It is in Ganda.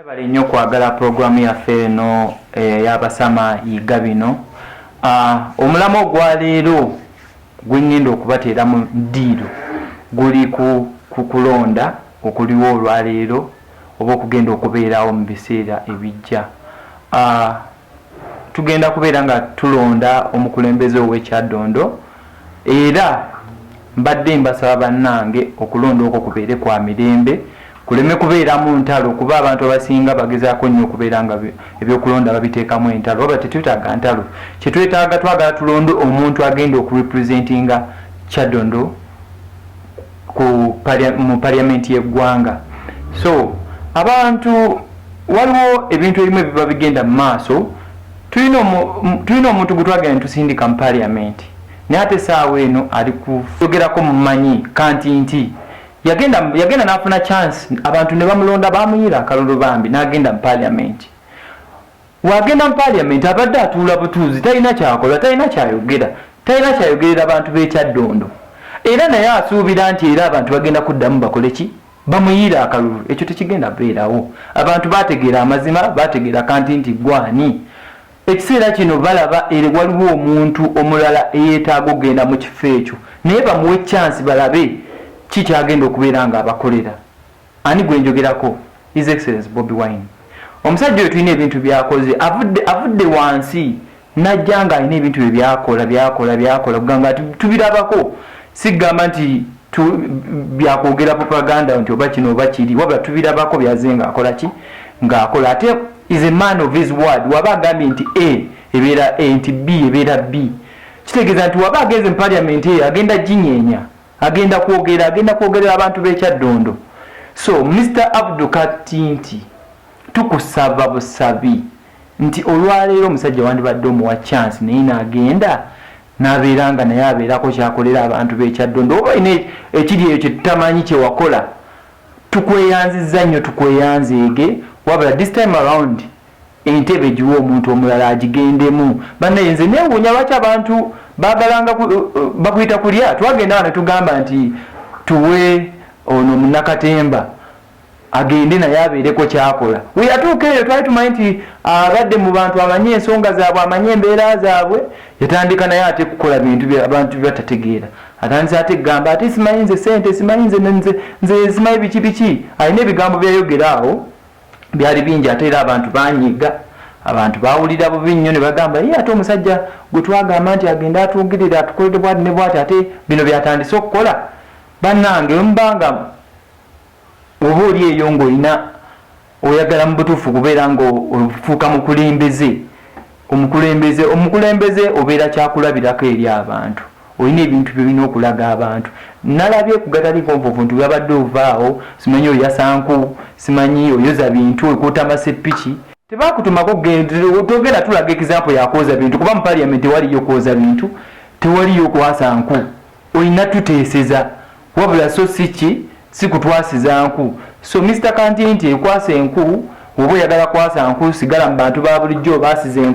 Bali nnyo kwagala programu yaffe eno y'abasama yiga bino. Omulamu ogwaleero gwengenda okubateera mu ddiiro guli ku kulonda okuliwo olwaleero oba okugenda okubeerawo mu biseera ebijja. Tugenda kubeera nga tulonda omukulembeze ow'ekyaddondo era mbadde mbasaba bannange okulonda okwo kubeere kwa mirembe, kuleme kubeeramu ntalo kuba abantu abasinga bagezaako nnyo okubeera nga ebyokulonda babiteekamu entalo. Oba tetwetaaga ntalo, kyetwetaaga twagala tulonde omuntu agenda okurepresentinga Kyaddondo mu parliament y'eggwanga. So abantu waliwo ebintu ebimu ebiba bigenda mu maaso. Tulina omuntu gwe twagenda ne tusindika mu parliament naye ate essaawa eno ali kuyogerako mumanyi kanti nti yagenda n'afuna chance abantu ne bamulonda bamuyiira akalulu bambi n'agenda mu parliament. Wagenda mu parliament abadde atuula butuuzi, talina kyakola, talina kyayogerera abantu b'Ekyaddondo era naye asuubira nti era abantu bagenda kuddamu bakole ki, bamuyiira akalulu. Ekyo tekigenda beerawo. Abantu bategeera amazima, bategeera kanti nti gwani. Ekiseera kino balaba waliwo omuntu omulala eyeetaaga okugenda mu kifo ekyo naye bamuwe chance balabe kikyagenda okubeera nga abakolera. Ani gwe njogerako? His Excellency Bobi Wine. Omusajja oyo tulina ebintu byakoze, avudde wansi najja nga alina ebintu bye byakola kugamba tubirabako. Sigamba nti byakwogera propaganda nti oba kino oba kiri, wabula tubirabako byaze ng'akola ki, ng'akola. Ate is a man of his word. Waba agambye nti A ebeera A nti B ebeera B. Kitegeeza nti waba ageze mu parliament eyo agenda ginyeenya, agenda kwogerera abantu b'Ekyaddondo. So Mr. Abdul Katinti tukusaba busabi nti olwaleero omusajja wandibadde omuwa chance naye n'agenda n'abeera nga naye abeerako kyakolera abantu b'Ekyaddondo. Oba ine ekiri ekyo tutamanyi kye wakola, tukweyanzizza nnyo, tukweyanzeege. Wabula this time around entebe giwa omuntu omulala agigendemu. Bannaye nze neewuunya lwaki abantu baagalanga bakuyita kulya. Twagenda wano tugamba nti tuwe ono Munnakatemba agende naye abeereko kyakola. We yatuuka eyo twali tumanyi nti abadde mu bantu amanye ensonga zaabwe, amanye embeera zaabwe, yatandika naye ate kukola bintu abantu batategeera. Atandise ate kugamba ate simanyi nze ssente, simanyi nze simanyi biki. Alina ebigambo byayogeraawo byali bingi ate era abantu banyiga, abantu bawulira bubi nnyo ne bagamba ye ate omusajja gwe twagamba nti agenda atuwugirira atukolere bwati ne bwati ate bino byatandise okukola. Bannange mbanga oba oli eyo ng'olina oyagala mu butuufu kubeera ng'ofuuka omukulembeze obeera kyakulabirako eri abantu. Olina ebintu byolina okulaga abantu. Nalabye ku gatali konfofu nti wabadde ovaawo, simanyi oyasanku, simanyi oyoza bintu, okuuta amaseppiki. Tebakutumako togenda tulaga example yakwoza bintu kuba mu parliament tewaliyo kwoza bintu, tewaliyo kwasa nku. Olina tuteeseza wabula so si kutwasiza nku. So Mr. Kantinti ekwasa enku, oba oyagala kwasa nku sigala mu bantu ba bulijjo baasize enku.